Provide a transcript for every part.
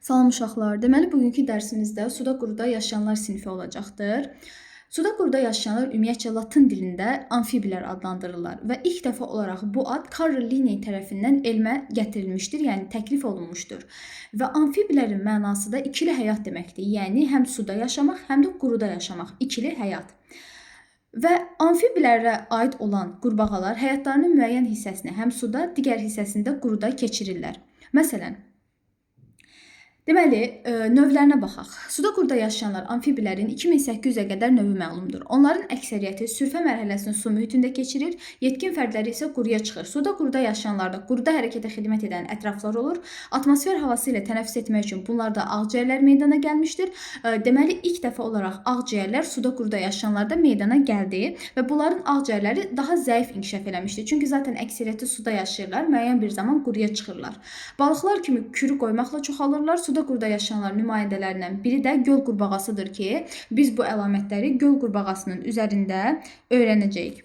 Salam uşaqlar. Deməli, bugünkü dərsimizdə suda quruda yaşayanlar sinfi olacaqdır. Suda quruda yaşayanlar ümumiyyətcə Latın dilində amfibilər adlandırırlar və ilk dəfə olaraq bu ad Carl Linné tərəfindən elmə gətirilmişdir, yəni təklif olunmuşdur. Və amfibilərin mənası da ikili həyat deməkdir. Yəni həm suda yaşamaq, həm də quruda yaşamaq, ikili həyat. Və amfibilərə aid olan qurbağalar həyatlarının müəyyən hissəsini həm suda, digər hissəsini də quruda keçirirlər. Məsələn, deməli, növlərinə baxaq. Suda quruda yaşayanlar amfibilərin 2800-ə qədər növü məlumdur. Onların əksəriyyəti sürfə mərhələsini su mühitində keçirir, yetkin fərdləri isə quruya çıxır. Suda quruda yaşayanlarda quruda hərəkətə xidmət edən ətraflar olur. Atmosfer havası ilə tənəffüs etmək üçün bunlarda ağciyərlər meydana gəlmişdir. Deməli, ilk dəfə olaraq ağciyərlər suda quruda yaşayanlarda meydana gəldi və bunların ağciyərləri daha zəif inkişaf eləmişdir. Çünki zaten əksəriyyəti suda yaşayırlar, müəyyən bir zaman quruya çıxırlar. Balıqlar kimi kürü qoymaqla çoxalırlar. Suda quruda yaşayanlar nümayəndələrindən biri də göl qurbağasıdır ki, biz bu əlamətləri göl qurbağasının üzərində öyrənəcəyik.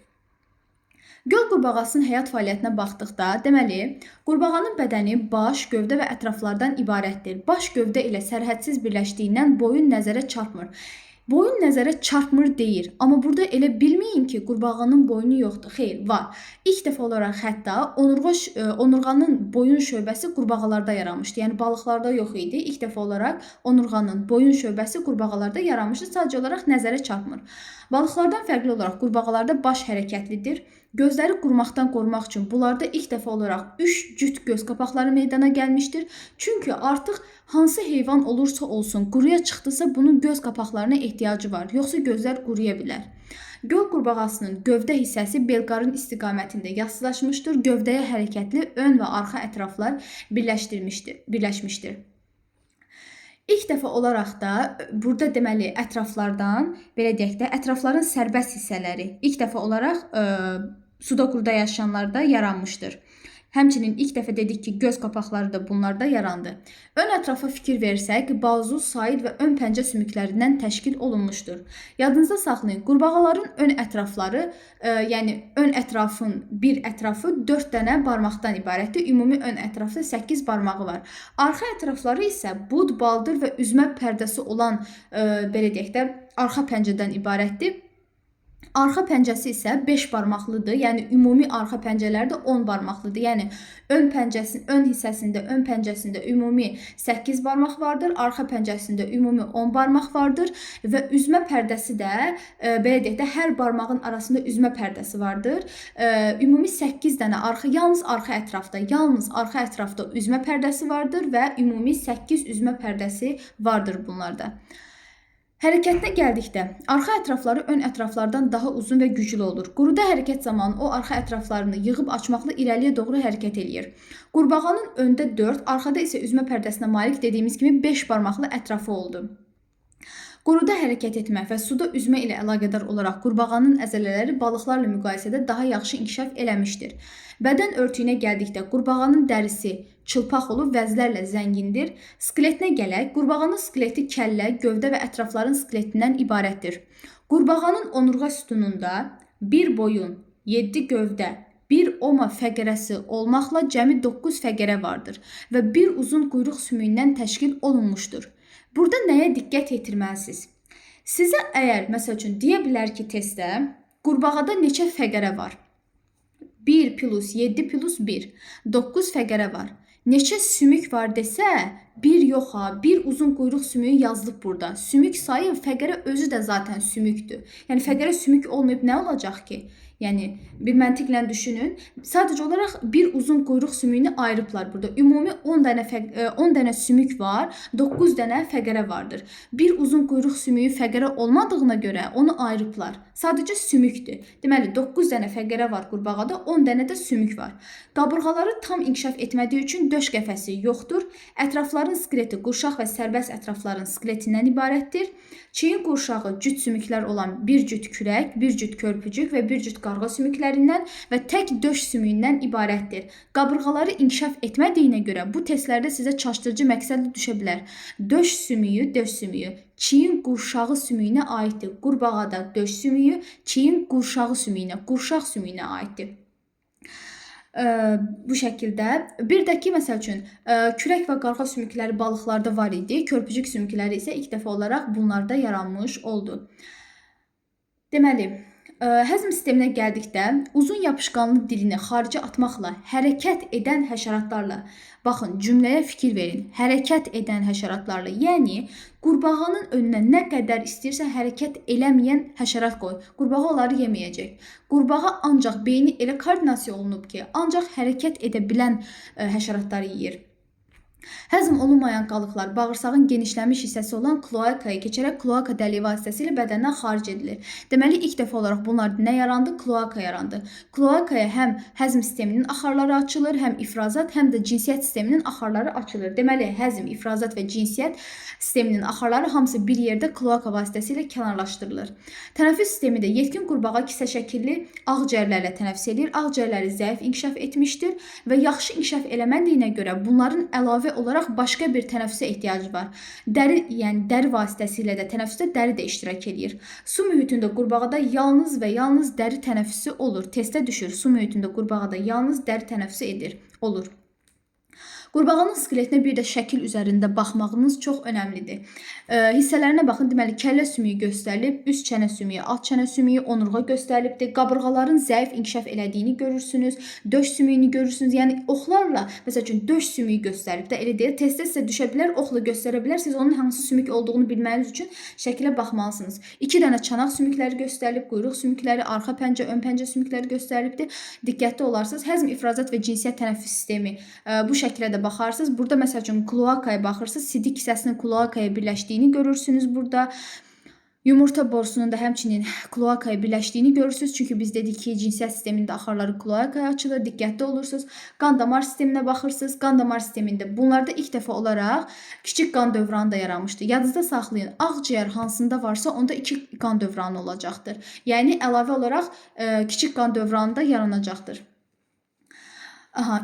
Göl qurbağasının həyat fəaliyyətinə baxdıqda, deməli, qurbağanın bədəni baş, gövdə və ətraflardan ibarətdir. Baş gövdə ilə sərhədsiz birləşdiyindən boyun nəzərə çarpmır. Boyun nəzərə çarpmır deyir. Amma burada elə bilməyin ki, qurbağanın boynu yoxdur. Xeyr, var. İlk dəfə olaraq hətta onurğanın boyun şöbəsi qurbağalarda yaranmışdı. Yəni balıqlarda yox idi. İlk dəfə olaraq onurğanın boyun şöbəsi qurbağalarda yaranmışdı. Sadəcə olaraq nəzərə çarpmır. Balıqlardan fərqli olaraq qurbağalarda baş hərəkətlidir. Gözləri qurumaqdan qorumaq üçün bunlarda ilk dəfə olaraq 3 cüt göz qapaqları meydana gəlmişdir. Çünki artıq hansı heyvan olursa olsun quruya çıxdısa bunun göz qapaqlarına ehtiyacı var. Yoxsa gözlər quruya bilər. Göl qurbağasının gövdə hissəsi belqarın istiqamətində yassılaşmışdır. Gövdəyə hərəkətli ön və arxa ətraflar birləşmişdir. İlk dəfə olaraq da burada deməli ətraflardan, belə deyək də, ətrafların sərbəst hissələri ilk dəfə olaraq suda quruda yaşayanlarda yaranmışdır. Həmçinin ilk dəfə dedik ki, göz qapaqları da bunlarda yarandı. Ön ətrafa fikir versək, bazu, said və ön pəncə sümüklərindən təşkil olunmuşdur. Yadınızda saxlayın, qurbağaların ön ətrafları, yəni ön ətrafın bir ətrafı 4 dənə barmaqdan ibarətdir. Ümumi ön ətrafda 8 barmağı var. Arxa ətrafları isə bud, baldır və üzmə pərdəsi olan, belə deyək də, arxa pəncədən ibarətdir. Arxa pəncəsi isə 5 barmaqlıdır. Yəni ümumi arxa pəncələrdə 10 barmaqlıdır. Yəni ön hissəsində, ön pəncəsində ümumi 8 barmaq vardır. Arxa pəncəsində ümumi 10 barmaq vardır və üzmə pərdəsi də belə deyək də hər barmağın arasında üzmə pərdəsi vardır. Ümumi 8 dənə yalnız arxa ətrafda üzmə pərdəsi vardır və ümumi 8 üzmə pərdəsi vardır bunlarda. Hərəkətinə gəldikdə, arxa ətrafları ön ətraflardan daha uzun və güclü olur. Quruda hərəkət zamanı o arxa ətraflarını yığıb açmaqla irəliyə doğru hərəkət eləyir. Qurbağanın öndə 4, arxada isə üzmə pərdəsinə malik dediyimiz kimi 5 barmaqlı ətrafı oldu. Quruda hərəkət etmə və suda üzmə ilə əlaqədar olaraq qurbağanın əzələləri balıqlarla müqayisədə daha yaxşı inkişaf eləmişdir. Bədən örtüyünə gəldikdə qurbağanın dərisi çılpaq olub vəzlərlə zəngindir. Skeletinə gələk, qurbağanın skeleti kəllə, gövdə və ətrafların skeletindən ibarətdir. Qurbağanın onurğa sütununda bir boyun, 7 gövdə, bir oma fəqərəsi olmaqla cəmi 9 fəqərə vardır və bir uzun quyruq sümüyündən təşkil olunmuşdur. Burada nəyə diqqət yetirməlisiniz? Sizə əgər, məsəl üçün, deyə bilər ki, testdə qurbağada neçə fəqərə var? 1 plus 7 plus 1, 9 fəqərə var. Neçə sümük var desə, bir yox ha, bir uzun quyruq sümüyü yazılıb burada. Sümük sayı, fəqərə özü də zaten sümükdür. Yəni fəqərə sümük olmayıb nə olacaq ki? Yəni bir məntiqlə düşünün. Sadəcə olaraq bir uzun quyruq sümüyünü ayırıblar burada. Ümumi 10 dənə sümük var, 9 dənə fəqərə vardır. Bir uzun quyruq sümüyü fəqərə olmadığına görə onu ayırıblar. Sadəcə sümükdür. Deməli 9 dənə fəqərə var qurbağada, 10 dənə də sümük var. Qabırğaları tam inkişaf etmədiyi üçün döş qəfəsi yoxdur. Ətrafların skeleti qurşaq və sərbəst ətrafların skeletindən ibarətdir. Çiyin qurşağı cüt sümüklər olan bir cüt kürək, bir cüt körpücük və bir cüt qarğa sümüklərindən və tək döş sümüyündən ibarətdir. Qabırğaları inkişaf etmədiyinə görə bu testlərdə sizə çaşdırıcı məqsədli düşə bilər. Döş sümüyü, çiyin qurşağı sümüyünə aiddir. Qurbağada döş sümüyü, çiyin qurşağı sümüyünə, qurşaq sümüyünə aiddir. Bu şəkildə. Bir də ki, məsəl üçün, kürək və qarğa sümükləri balıqlarda var idi. Körpücük sümükləri isə ilk dəfə olaraq bunlarda yaranmış oldu. Deməli, həzm sisteminə gəldikdə uzun yapışqanlı dilini xaricə atmaqla hərəkət edən həşəratlarla, baxın, cümləyə fikir verin. Hərəkət edən həşəratlarla, yəni qurbağanın önünə nə qədər istəyirsə hərəkət eləməyən həşərat qoy. Qurbağa onları yeməyəcək. Qurbağa ancaq beyni elə koordinasiya olunub ki, ancaq hərəkət edə bilən həşəratları yeyir. Həzm olunmayan qalıqlar bağırsağın genişlənmiş hissəsi olan kloakaya keçərək kloaka dəliyi vasitəsilə bədəndən xaric edilir. Deməli, ilk dəfə olaraq bunlar nə yarandı? Kloaka yarandı. Kloakaya həm həzm sisteminin axarları açılır, həm ifrazat, həm də cinsiyyət sisteminin axarları açılır. Deməli, həzm, ifrazat və cinsiyyət sisteminin axarları hamısı bir yerdə kloaka vasitəsilə kənarlaşdırılır. Tənəffüs sistemi də yetkin qurbağa kisə şəkilli ağciyərlərlə tənəffüs edir. Ağciyərləri zəif inkişaf etmişdir və yaxşı inkişaf eləmədiyinə görə bunların əlavə olaraq başqa bir tənəffüsə ehtiyacı var. Dəri, yəni dəri vasitəsilə də tənəffüsdə dəri də iştirak edir. Su mühitində qurbağada yalnız və yalnız dəri tənəffüsü olur. Testə düşür. Su mühitində qurbağada yalnız dəri tənəffüsü olur. Qurbağanın skeletinə bir də şəkil üzərində baxmağınız çox önəmlidir. Hissələrinə baxın. Deməli, kəllə sümüyü göstərilib, üst çənə sümüyü, alt çənə sümüyü, onurğa göstərilibdir. Qabırğaların zəif inkişaf elədiyini görürsünüz. Döş sümüyünü görürsünüz. Yəni oxlarla, məsəl üçün döş sümüyü göstərib də elə deyir. Testdə sizə düşə bilər, oxla göstərə bilər. Siz onun hansı sümük olduğunu bilməyiniz üçün şəkilə baxmalısınız. 2 dənə çanaq sümükləri göstərilib, quyruq sümükləri, arxa pəncə, ön pəncə sümükləri göstərilibdir. Diqqətli olarsınız. Həzm, ifrazat və cinsiyyət tənəffüs sistemi bu şəkildə də baxarsınız. Burada məsəl üçün kloakaya baxırsınız. Sidik hissəsinin kloakaya birləşdiyini görürsünüz burada. Yumurta borusunun da həmçinin kloakaya birləşdiyini görürsünüz. Çünki biz dedik ki, cinsiyyət sistemində axarları kloakaya açılır. Diqqətli olursunuz. Qan damar sisteminə baxırsınız. Qan damar sistemində bunlarda ilk dəfə olaraq kiçik qan dövranı da yaranmışdır. Yadınızda saxlayın. Ağciyər hansında varsa onda 2 qan dövranı olacaqdır. Yəni əlavə olaraq kiçik qan dövranı da yaranacaqdır.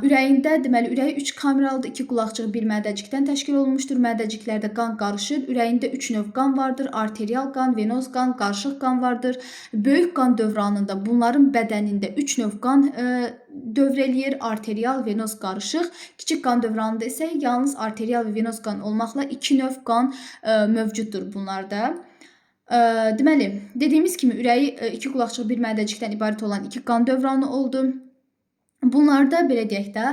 Ürəyində, deməli, ürəyi 3 kameralıdır, 2 qulaqcıq, 1 mədəcikdən təşkil olunmuşdur. Mədəciklərdə qan qarışır. Ürəyində 3 növ qan vardır. Arterial qan, venoz qan, qarışıq qan vardır. Böyük qan dövranında bunların bədənində 3 növ qan dövr eləyir. Arterial, venoz, qarışıq. Kiçik qan dövranında isə yalnız arterial və venoz qan olmaqla 2 növ qan mövcuddur bunlarda. Deməli, dediyimiz kimi ürəyi 2 qulaqcıq, 1 mədəcikdən ibarət olan 2 qan dövranı oldu. Bunlarda belə deyək də,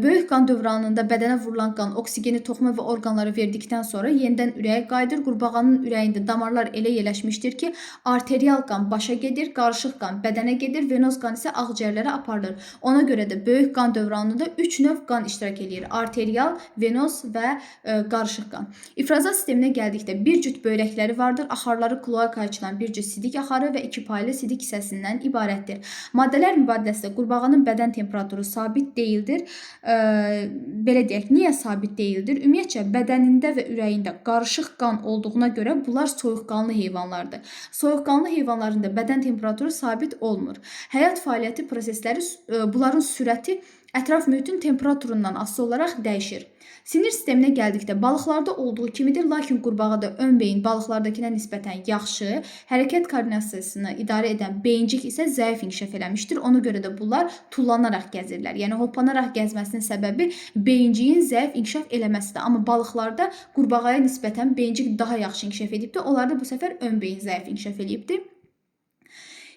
böyük qan dövranında bədənə vurulan qan oksigeni toxuma və orqanlara verdikdən sonra yenidən ürəyə qayıdır. Qurbağanın ürəyində damarlar elə yerləşmişdir ki, arterial qan başa gedir, qarışıq qan bədənə gedir, venoz qan isə ağciyərlərə aparılır. Ona görə də böyük qan dövranında 3 növ qan iştirak edir. Arterial, venoz və qarışıq qan. İfrazat sisteminə gəldikdə bir cüt böyrəkləri vardır. Axarları kloakaya açılan bir cüt sidik axarı və 2 paylı sidik hissəsindən ibarətdir. Maddələr mübadiləsində qurbağanın bədən temperaturu sabit deyildir. Belə deyək, niyə sabit deyildir? Ümumiyyətcə, bədənində və ürəyində qarışıq qan olduğuna görə bunlar soyuqqanlı heyvanlardır. Soyuqqanlı heyvanların da bədən temperaturu sabit olmur. Həyat fəaliyyəti prosesləri, bunların sürəti ətraf mühitin temperaturundan asılı olaraq dəyişir. Sinir sisteminə gəldikdə balıqlarda olduğu kimidir, lakin qurbağada ön beyin balıqlardakına nisbətən yaxşı, hərəkət koordinasiyasını idarə edən beyincik isə zəif inkişaf eləmişdir. Ona görə də bunlar tullanaraq gəzirlər. Yəni hoppanaraq gəzməsinin səbəbi beyinciyin zəif inkişaf eləməsidir. Amma balıqlarda qurbağaya nisbətən beyincik daha yaxşı inkişaf edibdir. Onlarda bu səfər ön beyin zəif inkişaf eləyibdir.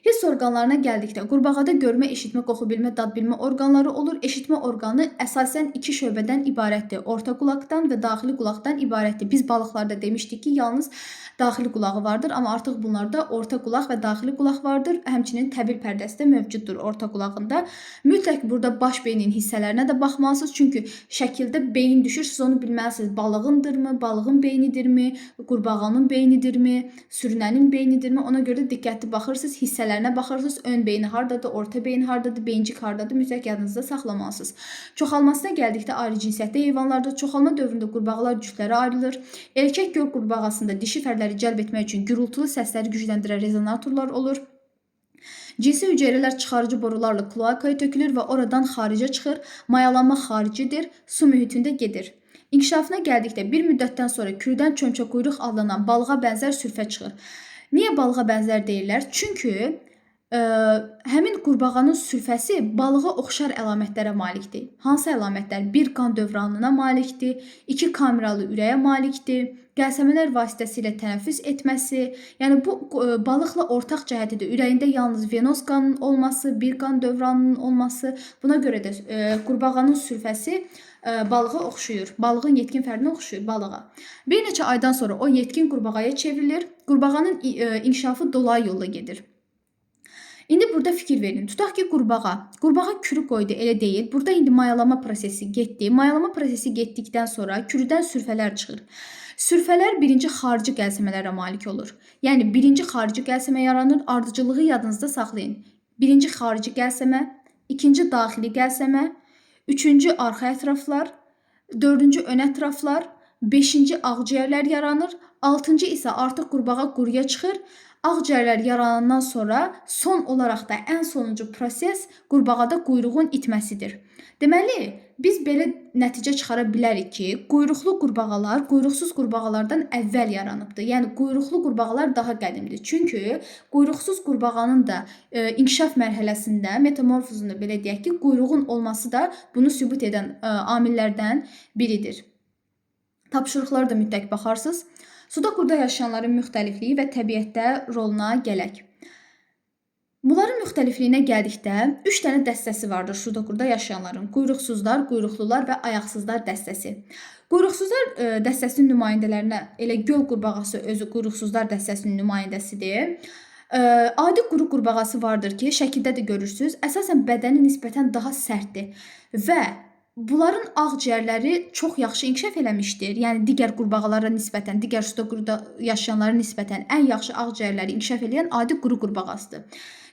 Hiss orqanlarına gəldikdə qurbağada görmə, eşitmə, qoxu bilmə, dad bilmə orqanları olur. Eşitmə orqanı əsasən 2 şöbədən ibarətdir. Orta qulaqdan və daxili qulaqdan ibarətdir. Biz balıqlarda demişdik ki, yalnız daxili qulağı vardır, amma artıq bunlarda orta qulaq və daxili qulaq vardır. Həmçinin təbil pərdəsi də mövcuddur orta qulağında. Mütləq burada baş beynin hissələrinə də baxmalısınız. Çünki şəkildə beyin düşür, siz onu bilməlisiniz. Balığındırmı, balığın beynidirmi, qurbağanın beynidirmi, sürünənin beynidirmi? Ona görə diqqətli baxırsınız, hissələr baxırsınız, ön beyni hardadır, orta beyin hardadır, beyincik hardadır, mütləq yadınızda saxlamalısınız. Çoxalmasına gəldikdə ayrı cinsiyyətli heyvanlarda çoxalma dövründə qurbağalar cütlərə ayrılır. Erkək göl qurbağasında dişi fərləri cəlb etmək üçün gürültülü səsləri gücləndirən rezonatorlar olur. Cinsi hüceyrələr çıxarıcı borularla kloakaya tökülür və oradan xaricə çıxır. Mayalanma xaricidir, su mühitində gedir. İnkişafına gəldikdə bir müddətdən sonra kürdən çömçəkuyruq adlanan balığa bənzər sürfə çıxır. Niyə balığa bənzər deyirlər? Çünki həmin qurbağanın sürfəsi balığa oxşar əlamətlərə malikdir. Hansı əlamətlər? 1 qan dövranına malikdir, 2 kameralı ürəyə malikdir, qəlsəmələr vasitəsilə tənəffüs etməsi, yəni bu balıqla ortaq cəhətidir. Ürəyində yalnız venoz qanın olması, 1 qan dövranının olması. Buna görə də qurbağanın sürfəsi balığa oxşuyur. Balığın yetkin fərdinə oxşuyur balığa. Bir neçə aydan sonra o yetkin qurbağaya çevrilir. Qurbağanın inkişafı dolayı yolla gedir. İndi burada fikir verin. Tutaq ki, qurbağa kürü qoydu, elə deyil. Burada indi mayalama prosesi getdi. Mayalama prosesi getdikdən sonra kürüdən sürfələr çıxır. Sürfələr birinci xarici qəlsəmələrə malik olur. Yəni birinci xarici qəlsəmə yaranır. Ardıcılığı yadınızda saxlayın. Birinci xarici qəlsəmə, ikinci daxili qəlsəmə, üçüncü arxa ətraflar, dördüncü ön ətraflar, beşinci ağciyərlər yaranır. Altıncı isə artıq qurbağa quruya çıxır. Ağciyərlər yaranandan sonra son olaraq da ən sonuncu proses qurbağada quyruğun itməsidir. Deməli, biz belə nəticə çıxara bilərik ki, quyruqlu qurbağalar quyruqsuz qurbağalardan əvvəl yaranıbdır. Yəni quyruqlu qurbağalar daha qədimdir. Çünki quyruqsuz qurbağanın da inkişaf mərhələsində metamorfozunda belə deyək ki, quyruğun olması da bunu sübut edən amillərdən biridir. Tapşırıqlara da mütləq baxarsınız. Suda qurda yaşayanların müxtəlifliyi və təbiətdə roluna gələk. Bunların müxtəlifliyinə gəldikdə 3 dənə dəstəsi vardır suda qurda yaşayanların. Quyruqsuzlar, quyruqlular və ayaqsızlar dəstəsi. Quyruqsuzlar dəstəsinin nümayəndələrinə elə göl qurbağası özü quyruqsuzlar dəstəsinin nümayəndəsidir. Adi quru qurbağası vardır ki, şəkildə də görürsünüz. Əsasən bədəni nisbətən daha sərtdir və bunların ağciyərləri çox yaxşı inkişaf eləmişdir. Yəni digər qurbağalara nisbətən, digər suda qurda yaşayanlara nisbətən ən yaxşı ağciyərləri inkişaf edən adi quru qurbağasıdır.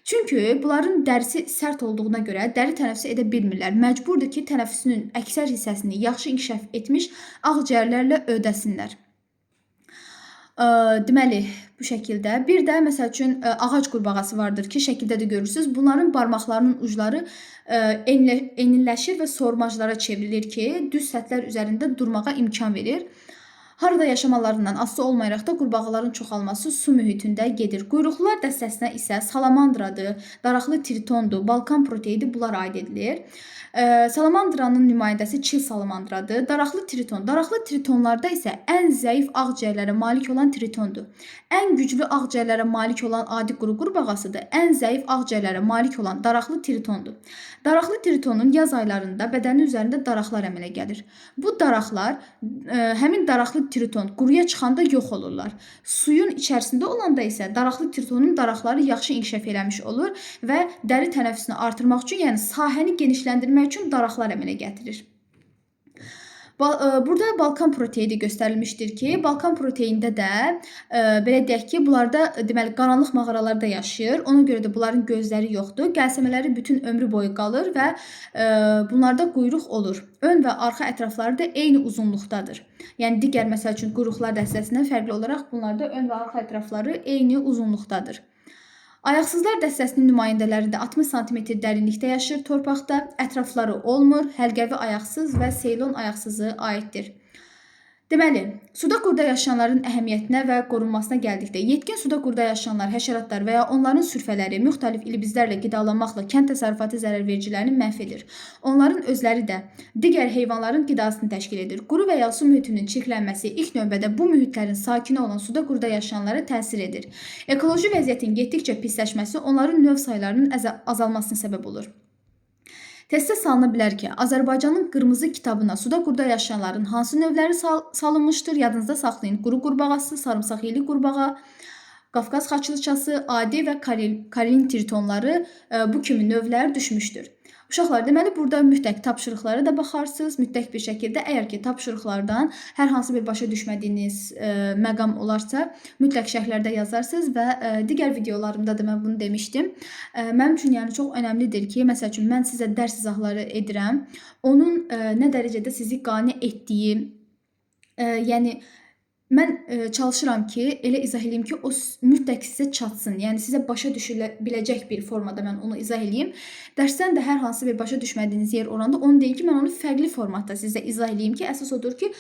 Çünki bunların dərisi sərt olduğuna görə dəri tənəffüs edə bilmirlər. Məcburdur ki, tənəffüsünün əksər hissəsini yaxşı inkişaf etmiş ağciyərlərlə ödəsinlər. Deməli, bu şəkildə. Bir də məsəl üçün ağac qurbağası vardır ki, şəkildə də görürsünüz. Bunların barmaqlarının ucları enliləşir və sormaclara çevrilir ki, düz səthlər üzərində durmağa imkan verir. Harada yaşamalarından asılı olmayaraq da qurbağaların çoxalması su mühitində gedir. Quyruqlular dəstəsinə isə salamandradır, daraqlı tritondur, balkan proteidi bunlar aid edilir. Salamandranın nümayəndəsi çil salamandradır. Daraqlı triton. Daraqlı tritonlarda isə ən zəif ağciyərlərə malik olan tritondur. Ən güclü ağciyərlərə malik olan adi quru qurbağasıdır. Ən zəif ağciyərlərə malik olan daraqlı tritondur. Daraqlı tritonun yaz aylarında bədənin üzərində daraqlar əmələ gəlir. Bu daraqlar həmin daraqlı triton quruya çıxanda yox olurlar. Suyun içərisində olanda isə daraqlı tritonun daraqları yaxşı inkişaf eləmiş olur və dəri tənəffüsünü artırmaq üçün, yəni sahəni genişləndirmək üçün daraqlar əmələ gətirir. Burada balkan proteidi göstərilmişdir ki, balkan proteində də belə deyək ki, bunlarda deməli qaranlıq mağaralarda yaşayır. Ona görə də bunların gözləri yoxdur. Qəlsəmələri bütün ömrü boyu qalır və bunlarda quyruq olur. Ön və arxa ətrafları da eyni uzunluqdadır. Yəni digər məsəl üçün quyruqlar dəstəsindən fərqli olaraq bunlarda ön və arxa ətrafları eyni uzunluqdadır. Ayaqsızlar dəstəsinin nümayəndələri də 60 sm dərinlikdə yaşayır torpaqda, ətrafları olmur, həlqəvi ayaqsız və seylon ayaqsızı aiddir. Deməli, suda qurda yaşayanların əhəmiyyətinə və qorunmasına gəldikdə, yetkin suda qurda yaşayanlar, həşəratlar və ya onların sürfələri müxtəlif ilbizlərlə qidalanmaqla kənd təsərrüfatı zərərvericilərini məhv edir. Onların özləri də digər heyvanların qidasını təşkil edir. Quru və ya su mühitinin çirklənməsi ilk növbədə bu mühitlərin sakini olan suda qurda yaşayanlara təsir edir. Ekoloji vəziyyətin getdikcə pisləşməsi onların növ saylarının azalmasına səbəb olur. Testə salına bilər ki, Azərbaycanın qırmızı kitabına suda qurda yaşayanların hansı növləri salınmışdır? Yadınızda saxlayın. Quru qurbağası, sarımsaq yeli qurbağa, Qafqaz xaçılçası, adi və Karolin tritonları bu kimi növlər düşmüşdür. Uşaqlar, deməli burada mütləq tapşırıqlara da baxarsınız. Mütləq bir şəkildə əgər ki tapşırıqlardan hər hansı bir başa düşmədiyiniz məqam olarsa, mütləq şərhlərdə yazarsınız və digər videolarımda da mən bunu demişdim. Mənim üçün yəni çox önəmlidir ki, məsəl üçün mən sizə dərs izahları edirəm. Onun nə dərəcədə sizi qane etdiyi, yəni mən çalışıram ki, elə izah edeyim ki, o mütləq sizə çatsın. Yəni sizə başa düşüləbiləcək bir formada mən onu izah edeyim. Dərsdən də hər hansı bir başa düşmədiyiniz yer oranda onu deyil ki, mən onu fərqli formatda sizə izah edeyim ki, əsas odur ki,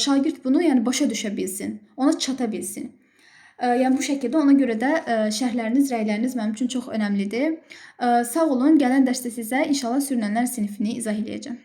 şagird bunu yəni başa düşə bilsin, ona çata bilsin. Yəni bu şəkildə ona görə də şərhləriniz, rəyləriniz mənim üçün çox önəmlidir. Sağ olun. Gələn dərsdə sizə inşallah sürünənlər sinifini izah eləyəcəm.